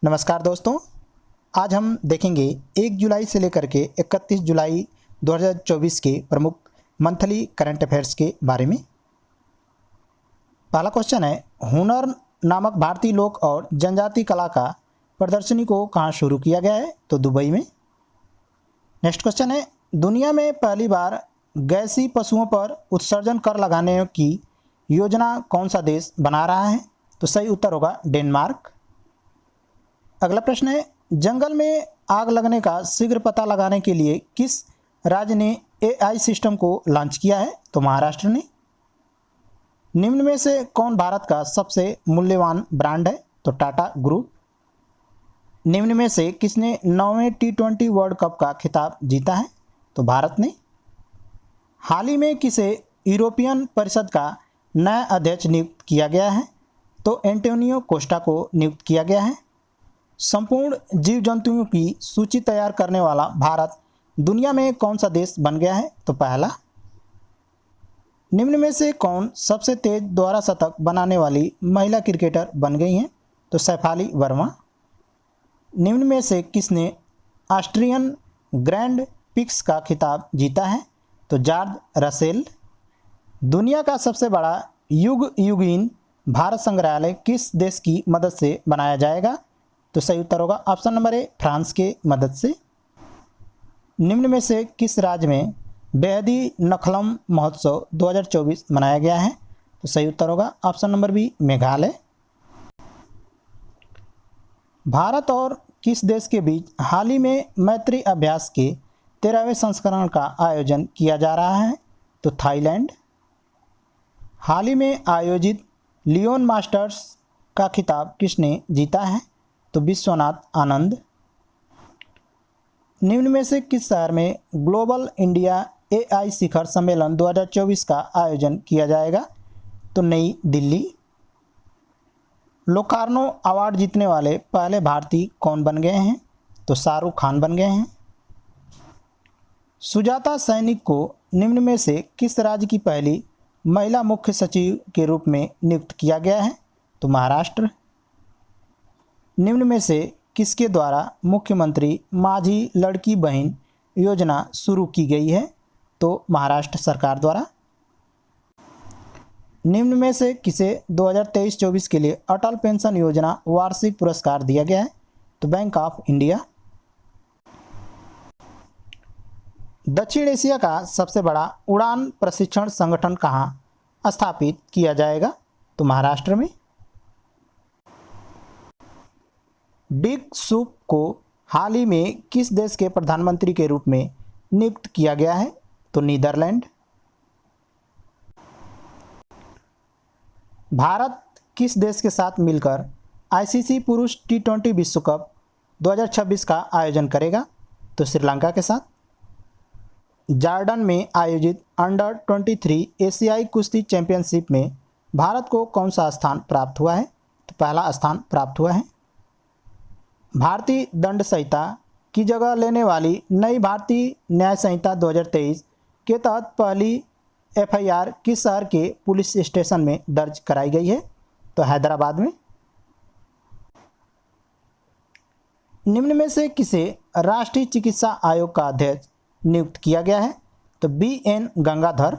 नमस्कार दोस्तों, आज हम देखेंगे 1 जुलाई से लेकर के 31 जुलाई 2024 के प्रमुख मंथली करंट अफेयर्स के बारे में। पहला क्वेश्चन है, हुनर नामक भारतीय लोक और जनजाति कला का प्रदर्शनी को कहाँ शुरू किया गया है? तो दुबई में। नेक्स्ट क्वेश्चन है, दुनिया में पहली बार गैसीय पशुओं पर उत्सर्जन कर लगाने की योजना कौन सा देश बना रहा है? तो सही उत्तर होगा डेनमार्क। अगला प्रश्न है, जंगल में आग लगने का शीघ्र पता लगाने के लिए किस राज्य ने AI सिस्टम को लॉन्च किया है? तो महाराष्ट्र ने। निम्न में से कौन भारत का सबसे मूल्यवान ब्रांड है? तो टाटा ग्रुप। निम्न में से किसने 9वें T20 वर्ल्ड कप का खिताब जीता है? तो भारत ने। हाल ही में किसे यूरोपियन परिषद का नया अध्यक्ष नियुक्त किया गया है? तो एंटोनियो कोस्टा को नियुक्त किया गया है। संपूर्ण जीव जंतुओं की सूची तैयार करने वाला भारत दुनिया में कौन सा देश बन गया है? तो पहला। निम्न में से कौन सबसे तेज दोहरा शतक बनाने वाली महिला क्रिकेटर बन गई हैं? तो शेफाली वर्मा। निम्न में से किसने ऑस्ट्रियन ग्रैंड पिक्स का खिताब जीता है? तो जॉर्ज रसेल। दुनिया का सबसे बड़ा युगीन भारत संग्रहालय किस देश की मदद से बनाया जाएगा? तो सही उत्तर होगा ऑप्शन नंबर ए, फ्रांस के मदद से। निम्न में से किस राज्य में बेहदी नखलम महोत्सव 2024 मनाया गया है? तो सही उत्तर होगा option number B, Meghalaya. Bharat और किस देश के बीच हाल ही में मैत्री अभ्यास के 13वें संस्करण का आयोजन किया जा रहा है? तो थाईलैंड। हाल ही में आयोजित लियोन मास्टर्स का खिताब किसने जीता है? तो विश्वनाथ आनंद। निम्न में से किस शहर में ग्लोबल इंडिया AI शिखर सम्मेलन 2024 का आयोजन किया जाएगा? तो नई दिल्ली। लोकार्नो अवार्ड जीतने वाले पहले भारतीय कौन बन गए हैं? तो शाहरुख खान बन गए हैं। सुजाता सैनिक को निम्न में से किस राज्य की पहली महिला मुख्य सचिव के रूप में नियुक्त किया गया है? तो महाराष्ट्र। निम्न में से किसके द्वारा मुख्यमंत्री माझी लड़की बहन योजना शुरू की गई है? तो महाराष्ट्र सरकार द्वारा। निम्न में से किसे 2023-24 के लिए अटल पेंशन योजना वार्षिक पुरस्कार दिया गया है? तो बैंक ऑफ इंडिया। दक्षिण एशिया का सबसे बड़ा उड़ान प्रशिक्षण संगठन कहाँ स्थापित किया जाएगा? तो महाराष्ट्र में। डिक सूप को हाल ही में किस देश के प्रधानमंत्री के रूप में नियुक्त किया गया है? तो नीदरलैंड। भारत किस देश के साथ मिलकर ICC पुरुष T20 विश्व कप 2026 का आयोजन करेगा? तो श्रीलंका के साथ। जॉर्डन में आयोजित अंडर 23 एशियाई कुश्ती चैंपियनशिप में भारत को कौन सा स्थान प्राप्त हुआ है? तो पहला स्थान प्राप्त हुआ है। भारतीय दंड संहिता की जगह लेने वाली नई भारतीय न्याय संहिता 2023 के तहत पहली FIR किस शहर के पुलिस स्टेशन में दर्ज कराई गई है? तो हैदराबाद में। निम्न में से किसे राष्ट्रीय चिकित्सा आयोग का अध्यक्ष नियुक्त किया गया है? तो BN गंगाधर।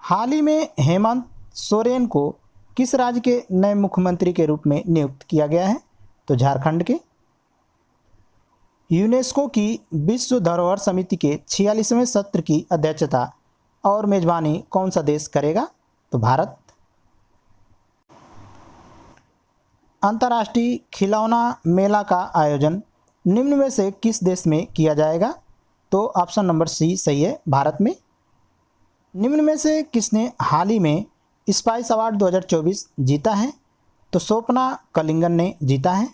हाल ही में हेमंत सोरेन को किस राज्य के नए मुख्यमंत्री के रूप में नियुक्त किया गया है? तो झारखंड के। यूनेस्को की विश्व धरोहर समिति के 46वें सत्र की अध्यक्षता और मेजबानी कौन सा देश करेगा? तो भारत। अंतर्राष्ट्रीय खिलौना मेला का आयोजन निम्न में से किस देश में किया जाएगा? तो ऑप्शन नंबर सी सही है, भारत में। निम्न में से किसने हाल ही में स्पाइस अवार्ड 2024 जीता है? तो स्वप्ना कलिंगन ने जीता है।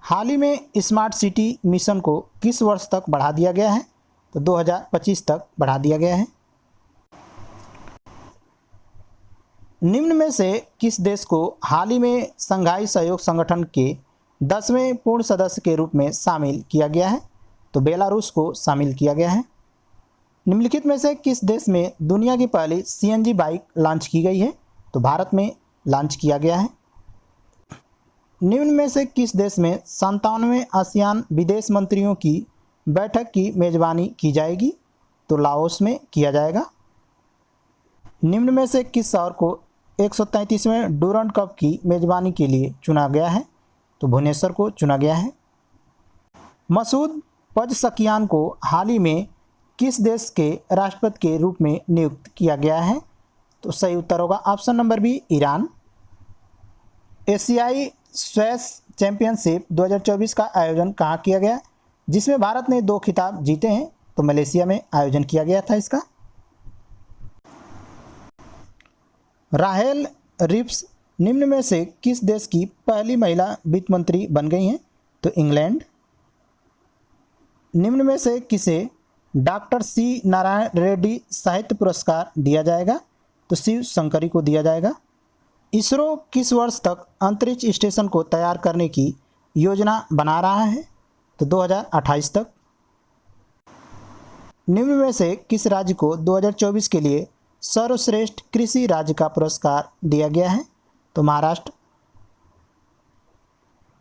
हाल ही में स्मार्ट सिटी मिशन को किस वर्ष तक बढ़ा दिया गया है? तो 2025 तक बढ़ा दिया गया है। निम्न में से किस देश को हाल ही में संघाई सहयोग संगठन के 10वें पूर्ण सदस्य के रूप में शामिल किया गया है? तो बेलारूस को शामिल किया गया है। निम्नलिखित में से किस देश में दुनिया की पहली सीएनजी बाइक लॉन्च की गई है? तो भारत में लॉन्च किया गया है। निम्न में से किस देश में 97वें आसियान विदेश मंत्रियों की बैठक की मेजबानी की जाएगी? तो लाओस में किया जाएगा। निम्न में से किस शहर को 133वें डूरंड कप की मेजबानी के लिए चुना गया है? तो भुवनेश्वर को चुना गया है। मसूद पज़शकियान को हाल ही में किस देश के राष्ट्रपति के रूप में नियुक्त किया गया है? तो सही उत्तर होगा ऑप्शन नंबर बी, ईरान। एशियाई स्क्वैश चैंपियनशिप 2024 का आयोजन कहाँ किया गया, जिसमें भारत ने 2 खिताब जीते हैं? तो मलेशिया में आयोजन किया गया था इसका। राहेल रिप्स निम्न में से किस देश की पहली महिला वित्त मंत्री बन गई हैं? तो इंग्लैंड। निम्न में से किसे डॉक्टर सी नारायण रेड्डी साहित्य पुरस्कार दिया जाएगा? तो शिव शंकरी को दिया जाएगा। इसरो किस वर्ष तक अंतरिक्ष स्टेशन को तैयार करने की योजना बना रहा है? तो 2028 तक। निम्न में से किस राज्य को 2024 के लिए सर्वश्रेष्ठ कृषि राज्य का पुरस्कार दिया गया है? तो महाराष्ट्र।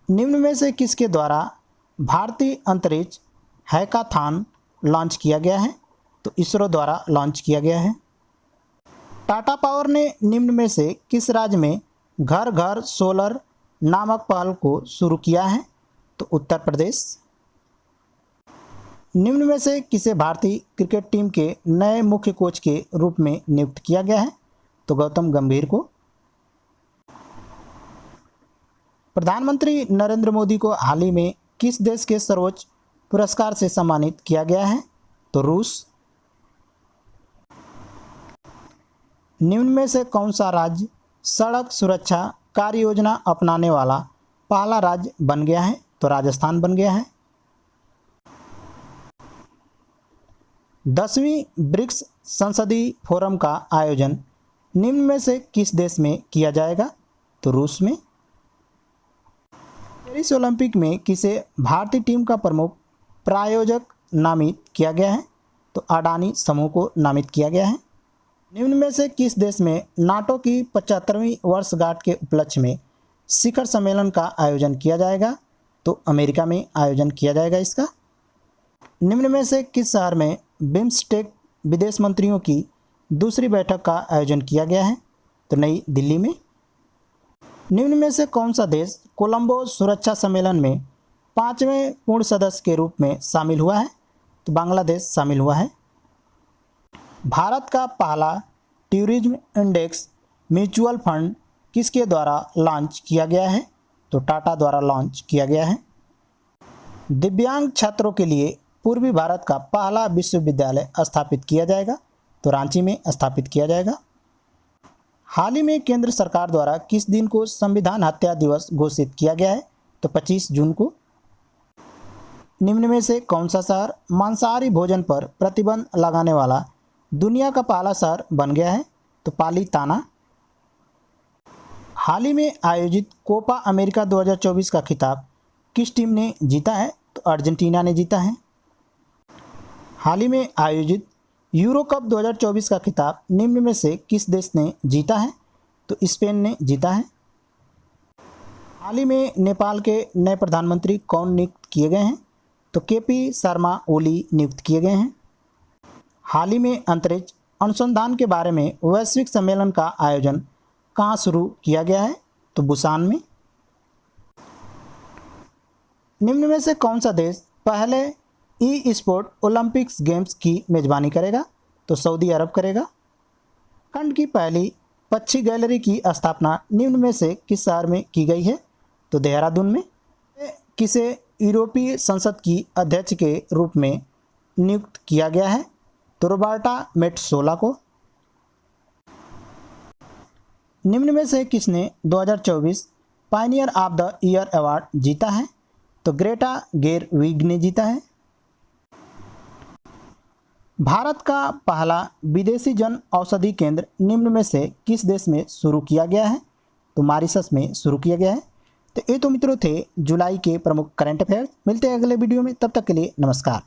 निम्न में से किसके द्वारा भारतीय अंतरिक्ष हैकाथॉन लॉन्च किया गया है? तो इसरो द्वारा लॉन्च किया गया है। टाटा पावर ने निम्न में से किस राज्य में घर घर सोलर नामक पहल को शुरू किया है? तो उत्तर प्रदेश। निम्न में से किसे भारतीय क्रिकेट टीम के नए मुख्य कोच के रूप में नियुक्त किया गया है? तो गौतम गंभीर को। प्रधानमंत्री नरेंद्र मोदी को हाल ही में किस देश के सर्वोच्च पुरस्कार से सम्मानित किया गया है? तो रूस। निम्न में से कौन सा राज्य सड़क सुरक्षा कार्य योजना अपनाने वाला पहला राज्य बन गया है? तो राजस्थान बन गया है। 10वीं ब्रिक्स संसदीय फोरम का आयोजन निम्न में से किस देश में किया जाएगा? तो रूस में। पेरिस ओलंपिक में किसे भारतीय टीम का प्रमुख प्रायोजक नामित किया गया है? तो अडानी समूह को नामित किया गया है। निम्न में से किस देश में नाटो की 75वीं वर्षगांठ के उपलक्ष्य में शिखर सम्मेलन का आयोजन किया जाएगा? तो अमेरिका में आयोजन किया जाएगा इसका। निम्न में से किस शहर में बिम्स्टेक विदेश मंत्रियों की दूसरी बैठक का आयोजन किया गया है? तो नई दिल्ली में। निम्न में से कौन सा देश कोलंबो सुरक्षा सम्मेलन में 5वें पूर्ण सदस्य के रूप में शामिल हुआ है? तो बांग्लादेश शामिल हुआ है। भारत का पहला टूरिज्म इंडेक्स म्यूचुअल फंड किसके द्वारा लॉन्च किया गया है? तो टाटा द्वारा लॉन्च किया गया है। दिव्यांग छात्रों के लिए पूर्वी भारत का पहला विश्वविद्यालय स्थापित किया जाएगा? तो रांची में स्थापित किया जाएगा। हाल ही में केंद्र सरकार द्वारा किस दिन को संविधान हत्या दिवस घोषित किया गया है? तो 25 जून को। निम्न में से कौन सा शहर मांसाहारी भोजन पर प्रतिबंध लगाने वाला दुनिया का पहला शहर बन गया है? तो पालीताना। हाल ही में आयोजित कोपा अमेरिका 2024 का खिताब किस टीम ने जीता है? तो अर्जेंटीना ने जीता है। हाल ही में आयोजित यूरो कप 2024 का खिताब निम्न में से किस देश ने जीता है? तो स्पेन ने जीता है। हाल ही में नेपाल के नए प्रधानमंत्री कौन नियुक्त किए गए हैं? तो केपी शर्मा ओली नियुक्त किए गए हैं। हाल ही में अंतरिक्ष अनुसंधान के बारे में वैश्विक सम्मेलन का आयोजन कहाँ शुरू किया गया है? तो बुसान में। निम्न में से कौन सा देश पहले ई स्पोर्ट ओलंपिक्स गेम्स की मेजबानी करेगा? तो सऊदी अरब करेगा। खंड की पहली पक्षी गैलरी की स्थापना निम्न में से किस शहर में की गई है? तो देहरादून में। किसे यूरोपीय संसद की अध्यक्ष के रूप में नियुक्त किया गया है? तो रोबर्टा मेट्सोला को। निम्न में से किसने 2024 Pioneer of the year award जीता है? तो ग्रेटा गेरविग ने जीता है। भारत का पहला विदेशी जन औषधि केंद्र निम्न में से किस देश में शुरू किया गया है? तो मॉरिशस में शुरू किया गया है। तो ये तो मित्रों थे जुलाई के प्रमुख करंट अफेयर्स। मिलते हैं अगले वीडियो में, तब तक के लिए नमस्कार।